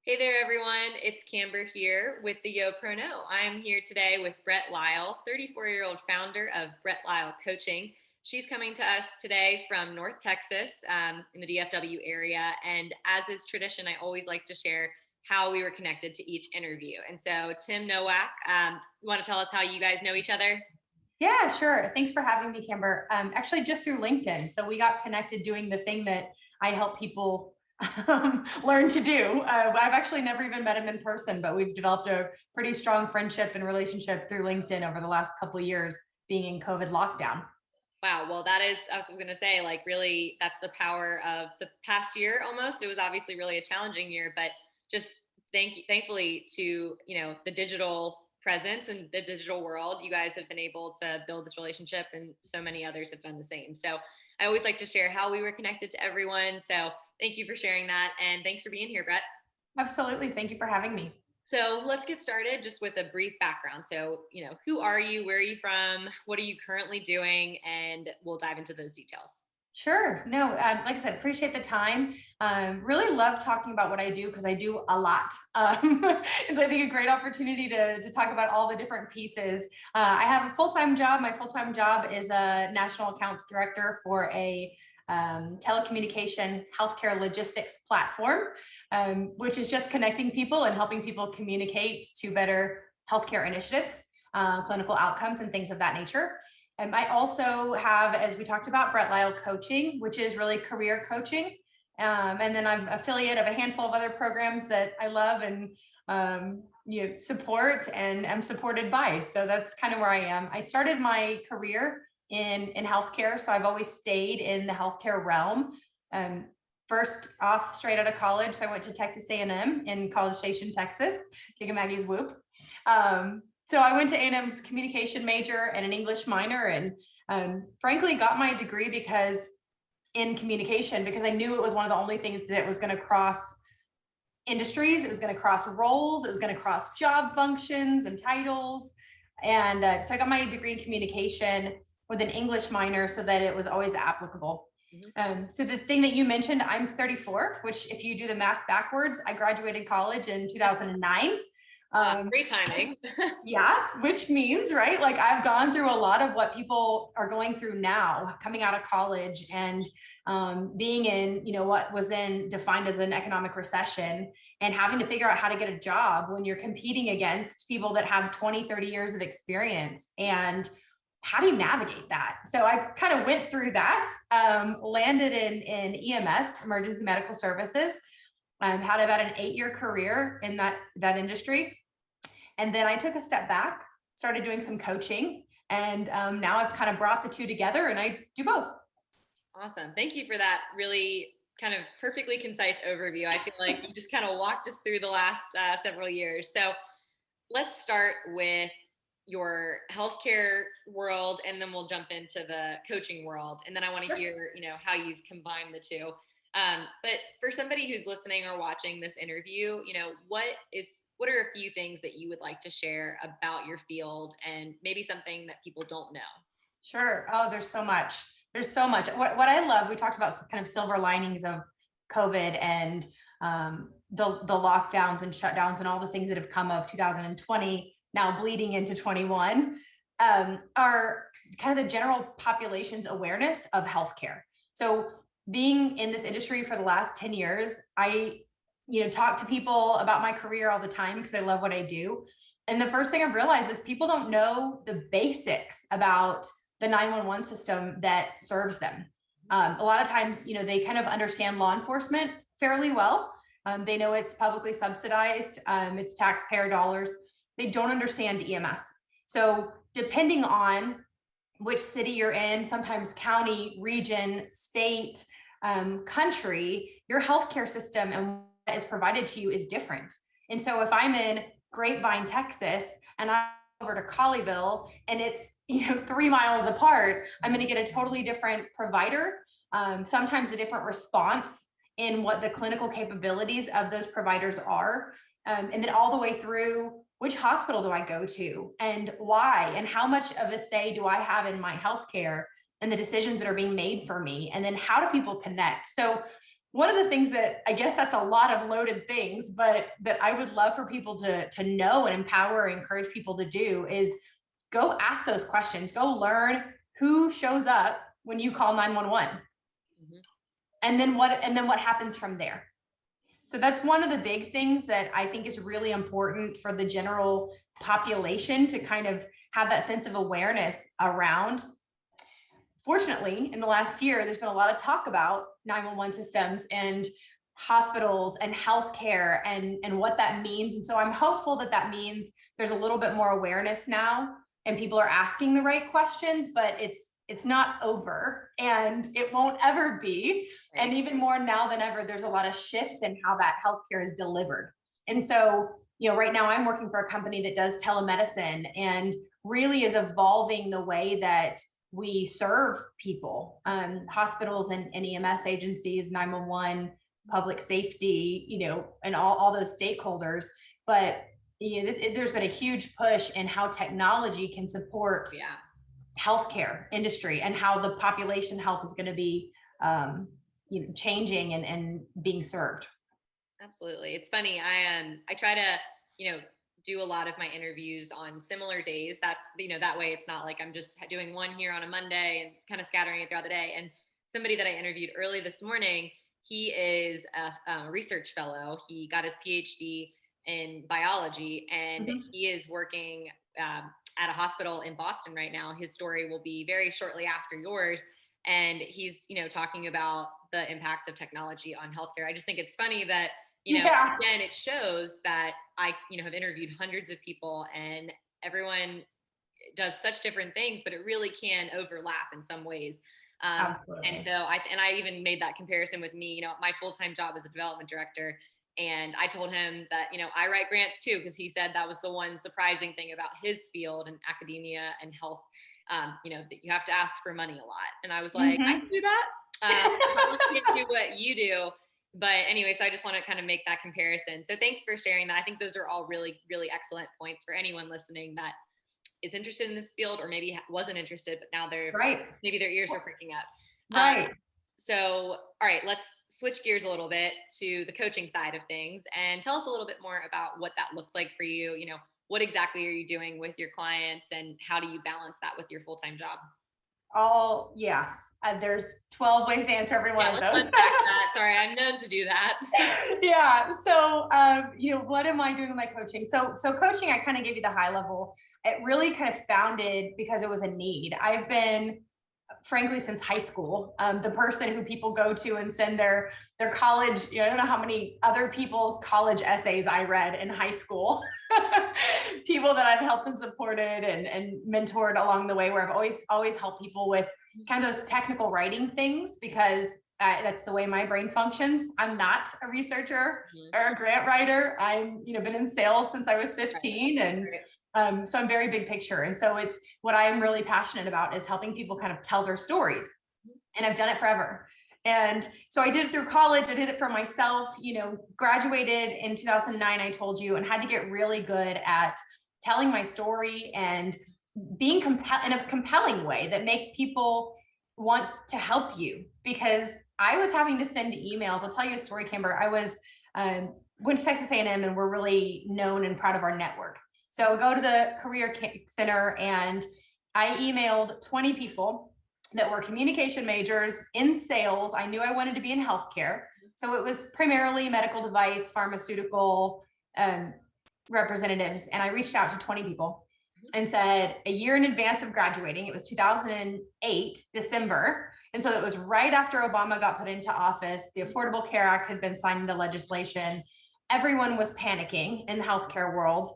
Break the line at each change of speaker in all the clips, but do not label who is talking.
Hey there, everyone. It's Camber here with the Yo Pro No. I'm here today with Brett Lyle, 34-year-old founder of Brett Lyle Coaching. She's coming to us today from North Texas in the DFW area. And as is tradition, I always like to share how we were connected to each interview. And so, Tim Nowak, you want to tell us how you guys know each other?
Yeah, sure. Thanks for having me, Kimber. Actually, just through LinkedIn. So we got connected doing the thing that I help people learn to do. I've actually never even met him in person, but we've developed a pretty strong friendship and relationship through LinkedIn over the last couple of years being in COVID lockdown.
Wow. Well, that is, I was going to say, like, really, that's the power of the past year almost. It was obviously really a challenging year, but just thankfully to, the digital presence and the digital world, you guys have been able to build this relationship and so many others have done the same. So I always like to share how we were connected to everyone. So thank you for sharing that. And thanks for being here, Brett.
Absolutely. Thank you for having me.
So let's get started just with a brief background. So, who are you? Where are you from? What are you currently doing? And we'll dive into those details.
Sure. No, like I said, appreciate the time. Really love talking about what I do because I do a lot. It's, I think, a great opportunity to talk about all the different pieces. I have a full-time job. My full-time job is a national accounts director for a telecommunication healthcare logistics platform, which is just connecting people and helping people communicate to better healthcare initiatives, clinical outcomes, and things of that nature. I also have, as we talked about, Brett Lyle Coaching, which is really career coaching. And then I'm affiliate of a handful of other programs that I love and support and am supported by. So that's kind of where I am. I started my career in healthcare, so I've always stayed in the healthcare realm. First off, straight out of college, so I went to Texas A&M in College Station, Texas. Giga Whoop. So I went to A&M's communication major and an English minor, and frankly got my degree because I knew it was one of the only things that was going to cross industries. It was going to cross roles. It was going to cross job functions and titles. And so I got my degree in communication with an English minor so that it was always applicable. So the thing that you mentioned, I'm 34, which if you do the math backwards, I graduated college in 2009.
Great timing.
Yeah, which means, right? Like I've gone through a lot of what people are going through now, coming out of college and being in, what was then defined as an economic recession and having to figure out how to get a job when you're competing against people that have 20, 30 years of experience. And how do you navigate that? So I kind of went through that, landed in EMS, emergency medical services, had about an 8-year career in that industry. And then I took a step back, started doing some coaching, and now I've kind of brought the two together and I do both.
Awesome. Thank you for that really kind of perfectly concise overview. I feel like you just kind of walked us through the last several years. So let's start with your healthcare world and then we'll jump into the coaching world. And then I want to hear, how you've combined the two. But for somebody who's listening or watching this interview, what are a few things that you would like to share about your field and maybe something that people don't know?
Sure. Oh, there's so much. There's so much. What I love, we talked about kind of silver linings of COVID and the lockdowns and shutdowns and all the things that have come of 2020, now bleeding into 21, are kind of the general population's awareness of healthcare. So being in this industry for the last 10 years, I talk to people about my career all the time because I love what I do. And the first thing I've realized is people don't know the basics about the 911 system that serves them. A lot of times, they kind of understand law enforcement fairly well. They know it's publicly subsidized, it's taxpayer dollars. They don't understand EMS. So depending on which city you're in, sometimes county, region, state, country, your healthcare system and what is provided to you is different. And so if I'm in Grapevine, Texas, and I'm over to Colleyville and it's 3 miles apart, I'm going to get a totally different provider, sometimes a different response in what the clinical capabilities of those providers are, and then all the way through which hospital do I go to and why and how much of a say do I have in my healthcare and the decisions that are being made for me, and then how do people connect. So one of the things that I guess that's a lot of loaded things, but that I would love for people to know and empower, encourage people to do is go ask those questions, go learn who shows up when you call 911. Mm-hmm. And then what happens from there. So that's one of the big things that I think is really important for the general population to kind of have that sense of awareness around. Fortunately, in the last year, there's been a lot of talk about 911 systems and hospitals and healthcare and what that means. And so I'm hopeful that that means there's a little bit more awareness now and people are asking the right questions, but it's not over and it won't ever be. Right. And even more now than ever, there's a lot of shifts in how that healthcare is delivered. And so, right now I'm working for a company that does telemedicine and really is evolving the way that we serve people, hospitals and EMS agencies, 911, public safety, and all those stakeholders. But there's been a huge push in how technology can support healthcare industry and how the population health is going to be changing and being served.
Absolutely. It's funny. I try to, do a lot of my interviews on similar days. That's, that way it's not like I'm just doing one here on a Monday and kind of scattering it throughout the day. And somebody that I interviewed early this morning, he is a research fellow. He got his PhD in biology and he is working at a hospital in Boston right now. His story will be very shortly after yours. And he's, talking about the impact of technology on healthcare. I just think it's funny that, again, it shows that I, have interviewed hundreds of people and everyone does such different things, but it really can overlap in some ways.
Absolutely.
And so I even made that comparison with me, my full-time job as a development director. And I told him that, I write grants too, because he said that was the one surprising thing about his field and academia and health, that you have to ask for money a lot. And I was like, I can do that. I can't do what you do. But anyway, so I just want to kind of make that comparison. So thanks for sharing that. I think those are all really, really excellent points for anyone listening that is interested in this field or maybe wasn't interested, but now maybe their ears are pricking up.
Right.
So, all right, let's switch gears a little bit to the coaching side of things and tell us a little bit more about what that looks like for you. What exactly are you doing with your clients and how do you balance that with your full-time job?
Oh, yes. There's 12 ways to answer every one of those.
Let's unpack that. Sorry, I'm known to do that.
Yeah. So, what am I doing with my coaching? So coaching, I kind of gave you the high level. It really kind of founded because it was a need. I've been, frankly, since high school, the person who people go to and send their college, I don't know how many other people's college essays I read in high school, people that I've helped and supported and mentored along the way, where I've always helped people with kind of those technical writing things, because that's the way my brain functions. I'm not a researcher or a grant writer. I'm, been in sales since I was 15 and so I'm very big picture. And so it's what I'm really passionate about is helping people kind of tell their stories. And I've done it forever. And so I did it through college. I did it for myself, graduated in 2009, I told you, and had to get really good at telling my story and being in a compelling way that make people want to help you. Because I was having to send emails. I'll tell you a story, Kimber. I was went to Texas A&M and we're really known and proud of our network. So I go to the Career Center and I emailed 20 people that were communication majors in sales. I knew I wanted to be in healthcare. So it was primarily medical device, pharmaceutical representatives. And I reached out to 20 people and said, a year in advance of graduating, it was 2008, December. And so it was right after Obama got put into office. The Affordable Care Act had been signed into legislation. Everyone was panicking in the healthcare world.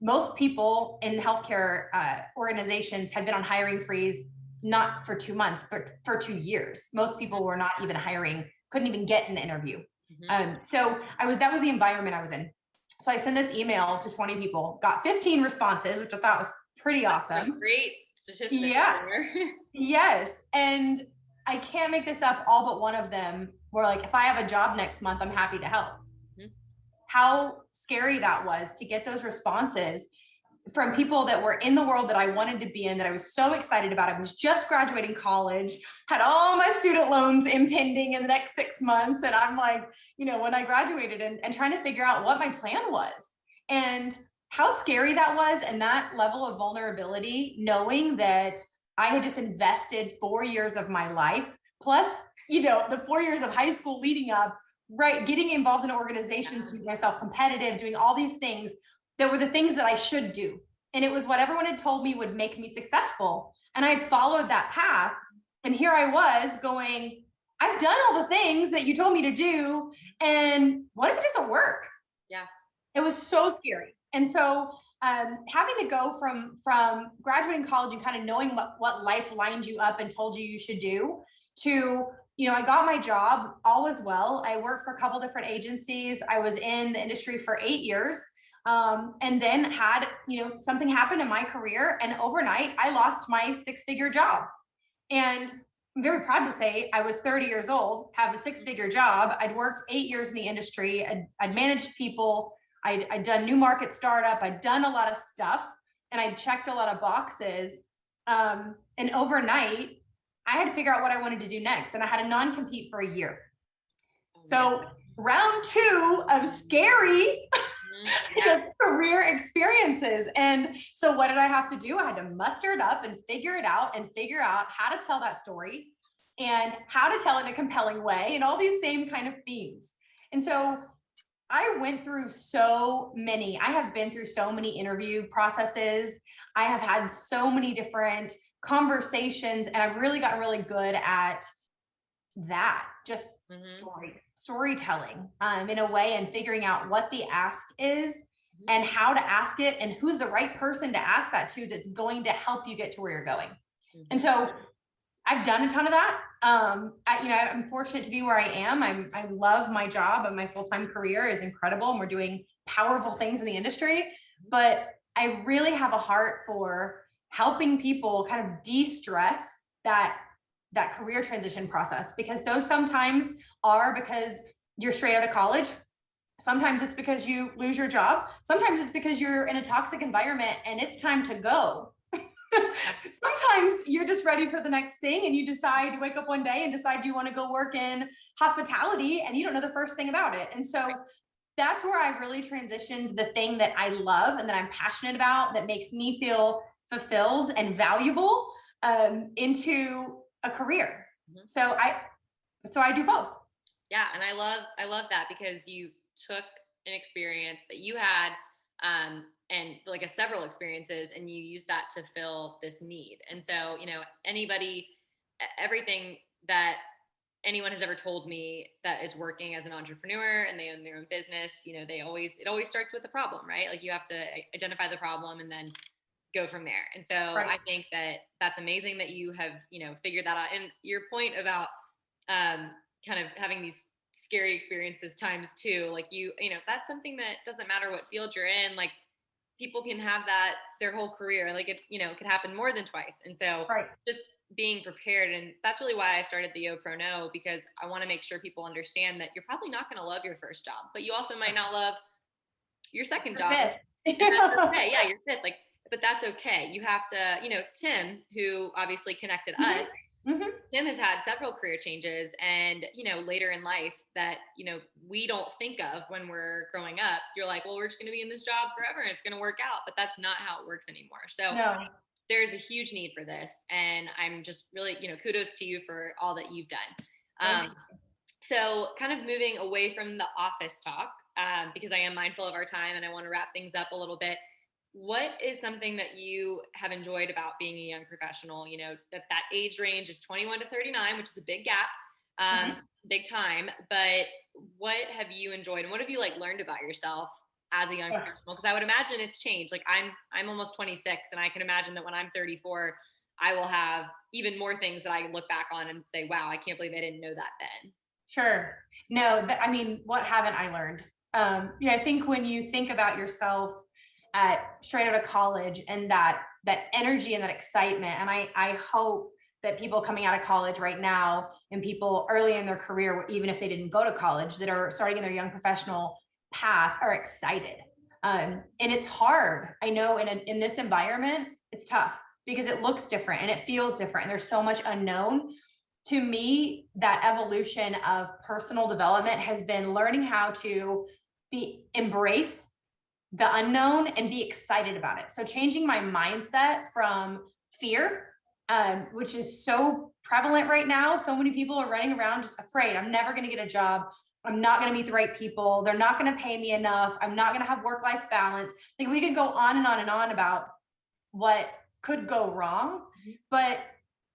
Most people in healthcare organizations had been on hiring freeze, not for 2 months, but for 2 years. Most people were not even hiring, couldn't even get an interview. So that was the environment I was in. So I sent this email to 20 people, got 15 responses, which I thought was pretty awesome.
Great statistics.
Yeah. Yes. And I can't make this up. All but one of them were like, if I have a job next month, I'm happy to help. How scary that was to get those responses. from people that were in the world that I wanted to be in, that I was so excited about. I was just graduating college, had all my student loans impending in the next 6 months. And I'm like, when I graduated and trying to figure out what my plan was and how scary that was. And that level of vulnerability, knowing that I had just invested 4 years of my life, plus, the 4 years of high school leading up, right, getting involved in organizations to make myself competitive, doing all these things that were the things that I should do. And it was what everyone had told me would make me successful. And I followed that path. And here I was going, I've done all the things that you told me to do. And what if it doesn't work?
Yeah.
It was so scary. And so having to go from graduating college and kind of knowing what life lined you up and told you should do to, I got my job, all was well. I worked for a couple different agencies. I was in the industry for 8 years. And then had, something happen in my career, and overnight I lost my 6-figure job. And I'm very proud to say I was 30 years old, have a 6-figure job. I'd worked 8 years in the industry. I'd managed people. I'd done new market startup. I'd done a lot of stuff, and I'd checked a lot of boxes. And overnight I had to figure out what I wanted to do next. And I had a non-compete for a year. So round 2 of scary career experiences. And so what did I have to do? I had to muster it up and figure it out and figure out how to tell that story and how to tell it in a compelling way and all these same kind of themes. And so I have been through so many interview processes. I have had so many different conversations, and I've really gotten really good at that, just storytelling in a way, and figuring out what the ask is and how to ask it and who's the right person to ask that to that's going to help you get to where you're going. And so I've done a ton of that. I'm fortunate to be where I am. I love my job, and my full-time career is incredible, and we're doing powerful things in the industry. But I really have a heart for helping people kind of de-stress that career transition process, because those sometimes are because you're straight out of college. Sometimes it's because you lose your job. Sometimes it's because you're in a toxic environment and it's time to go. Sometimes you're just ready for the next thing, and you wake up one day and decide you want to go work in hospitality, and you don't know the first thing about it. And so that's where I've really transitioned the thing that I love and that I'm passionate about, that makes me feel fulfilled and valuable, into a career. So I do both.
Yeah. And I love that, because you took an experience that you had, and like several experiences, and you use that to fill this need. And so, everything that anyone has ever told me that is working as an entrepreneur and they own their own business, it always starts with a problem, right? Like, you have to identify the problem and then go from there. And so I think that that's amazing that you have, figured that out. And your point about, kind of having these scary experiences times 2, like that's something that doesn't matter what field you're in. Like, people can have that their whole career. Like, it could happen more than twice. And so just being prepared. And that's really why I started the Yo Pro No, because I want to make sure people understand that you're probably not going to love your first job, but you also might not love your second job. And that's okay. Yeah, you're fifth. Like, but that's okay. You have to, Tim, who obviously connected us, Tim has had several career changes, and, later in life that, we don't think of when we're growing up. You're like, well, we're just going to be in this job forever and it's going to work out, but that's not how it works anymore. So there's a huge need for this. And I'm just really, kudos to you for all that you've done. So kind of moving away from the office talk, because I am mindful of our time and I want to wrap things up a little bit. What is something that you have enjoyed about being a young professional? That age range is 21 to 39, which is a big gap, big time. But what have you enjoyed, and what have you learned about yourself as a young professional? Because I would imagine it's changed. Like, I'm almost 26, and I can imagine that when I'm 34, I will have even more things that I can look back on and say, wow, I can't believe I didn't know that then.
Sure. No, what haven't I learned? I think when you think about yourself straight out of college, and that energy and that excitement, and I hope that people coming out of college right now, and people early in their career, even if they didn't go to college, that are starting in their young professional path, are excited. And it's hard. I know in this environment, it's tough because it looks different and it feels different. And there's so much unknown. To me, that evolution of personal development has been learning how to embrace the unknown and be excited about it. So changing my mindset from fear, which is so prevalent right now. So many people are running around just afraid. I'm never going to get a job. I'm not going to meet the right people. They're not going to pay me enough. I'm not going to have work-life balance. Like we could go on and on and on about what could go wrong, but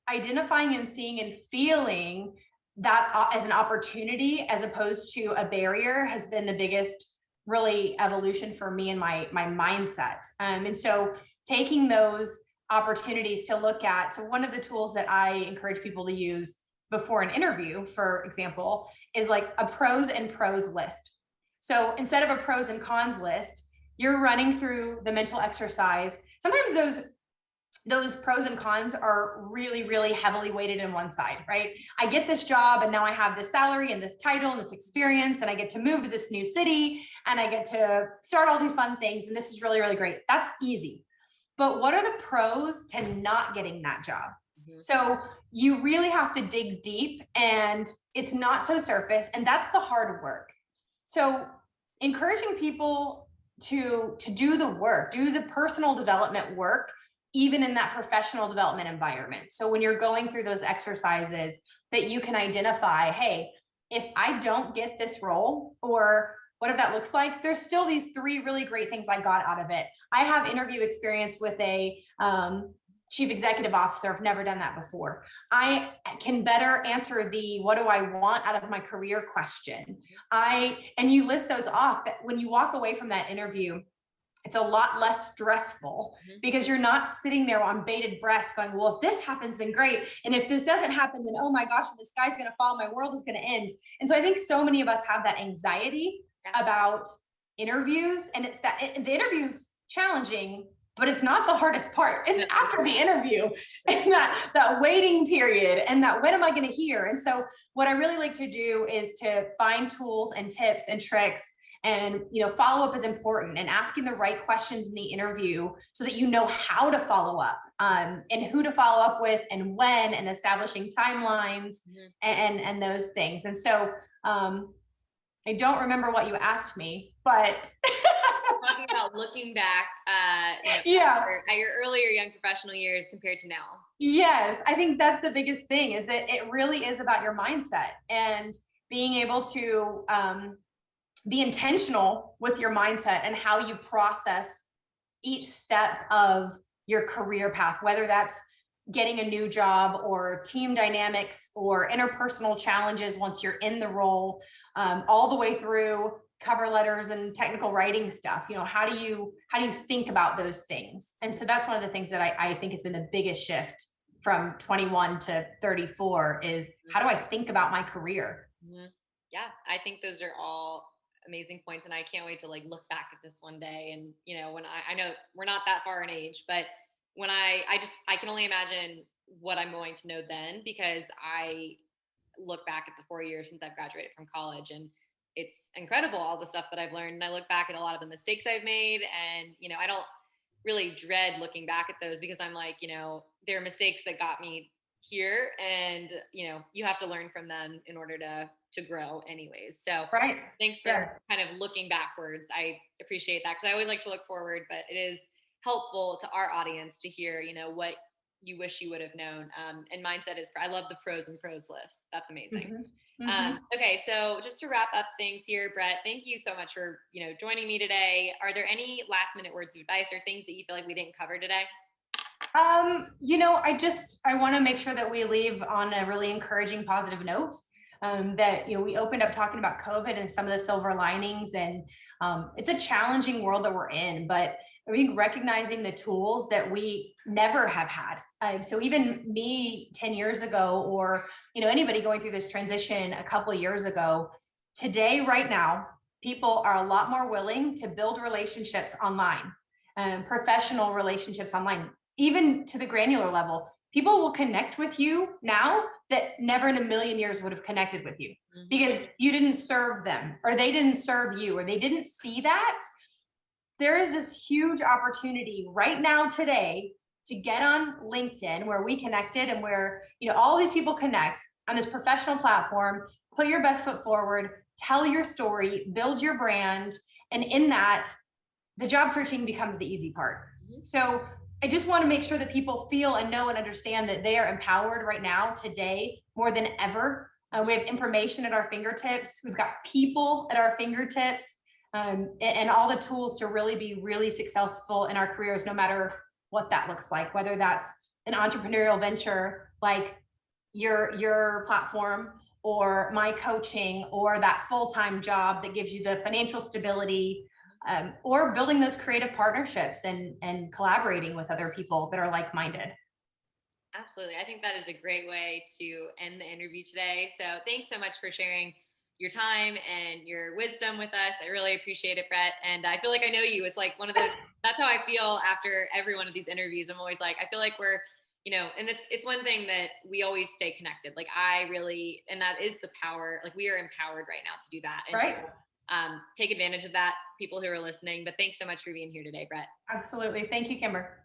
identifying and seeing and feeling that as an opportunity as opposed to a barrier has been the biggest really evolution for me and my mindset. And so taking those opportunities to look at, so one of the tools that I encourage people to use before an interview, for example, is like a pros and pros list. So instead of a pros and cons list, you're running through the mental exercise. Sometimes those pros and cons are really, really heavily weighted in one side, right? I get this job and now I have this salary and this title and this experience and I get to move to this new city and I get to start all these fun things. And this is really, really great. That's easy. But what are the pros to not getting that job? So you really have to dig deep and it's not so surface. And that's the hard work. So encouraging people to do the work, do the personal development work, even in that professional development environment. So when you're going through those exercises that you can identify, hey, if I don't get this role or whatever that looks like, there's still these 3 really great things I got out of it. I have interview experience with a chief executive officer. I've never done that before. I can better answer the what do I want out of my career question. And you list those off. When you walk away from that interview, it's a lot less stressful because you're not sitting there on bated breath going, well, if this happens, then great. And if this doesn't happen, then, oh my gosh, the sky's going to fall. My world is going to end. And so I think so many of us have that anxiety about interviews, and it's that the interview's challenging, but it's not the hardest part. It's after the interview and that waiting period and that when am I going to hear? And so what I really like to do is to find tools and tips and tricks. And, follow-up is important, and asking the right questions in the interview so that you know how to follow up, and who to follow up with and when, and establishing timelines and those things. And so I don't remember what you asked me, but
talking about looking back at your earlier young professional years compared to now.
Yes, I think that's the biggest thing, is that it really is about your mindset and being able to be intentional with your mindset and how you process each step of your career path, whether that's getting a new job or team dynamics or interpersonal challenges once you're in the role, all the way through cover letters and technical writing stuff. How do you think about those things? And so that's one of the things that I think has been the biggest shift from 21 to 34 is how do I think about my career?
Yeah, I think those are all amazing points, and I can't wait to look back at this one day. And when I know we're not that far in age, but when I can only imagine what I'm going to know then, because I look back at the 4 years since I've graduated from college, and it's incredible all the stuff that I've learned. And I look back at a lot of the mistakes I've made, and I don't really dread looking back at those, because I'm like, there are mistakes that got me here, and you have to learn from them in order to grow anyways. So thanks for kind of looking backwards. I appreciate that, because I always like to look forward, but it is helpful to our audience to hear what you wish you would have known. And mindset is, I love the pros and pros list. That's amazing. Okay, so just to wrap up things here, Brett, thank you so much for joining me today. Are there any last minute words of advice or things that you feel like we didn't cover today?
I want to make sure that we leave on a really encouraging, positive note. That we opened up talking about COVID and some of the silver linings, and it's a challenging world that we're in, but I think recognizing the tools that we never have had. So even me 10 years ago, or anybody going through this transition a couple of years ago, today, right now, people are a lot more willing to build relationships online, professional relationships online, even to the granular level. People will connect with you now that never in a million years would have connected with you, because you didn't serve them, or they didn't serve you, or they didn't see that. there is this huge opportunity right now today to get on LinkedIn, where we connected and where, you know, all these people connect on this professional platform. Put your best foot forward, tell your story, build your brand, and in that, the job searching becomes the easy part. So I just want to make sure that people feel and know and understand that they are empowered right now, today, more than ever. We have information at our fingertips. We've got people at our fingertips, and all the tools to really be really successful in our careers, no matter what that looks like, whether that's an entrepreneurial venture like your platform, or my coaching, or that full-time job that gives you the financial stability, or building those creative partnerships and collaborating with other people that are like-minded.
Absolutely. I think that is a great way to end the interview today. So thanks so much for sharing your time and your wisdom with us. I really appreciate it, Brett. And I feel like I know you. It's like one of those, that's how I feel after every one of these interviews. I'm always like, I feel like we're, you know, and it's one thing that we always stay connected. Like I really, and that is the power, like we are empowered right now to do that. And
right.
so take advantage of that, people who are listening. But thanks so much for being here today, Brett.
Absolutely. Thank you, Kimber.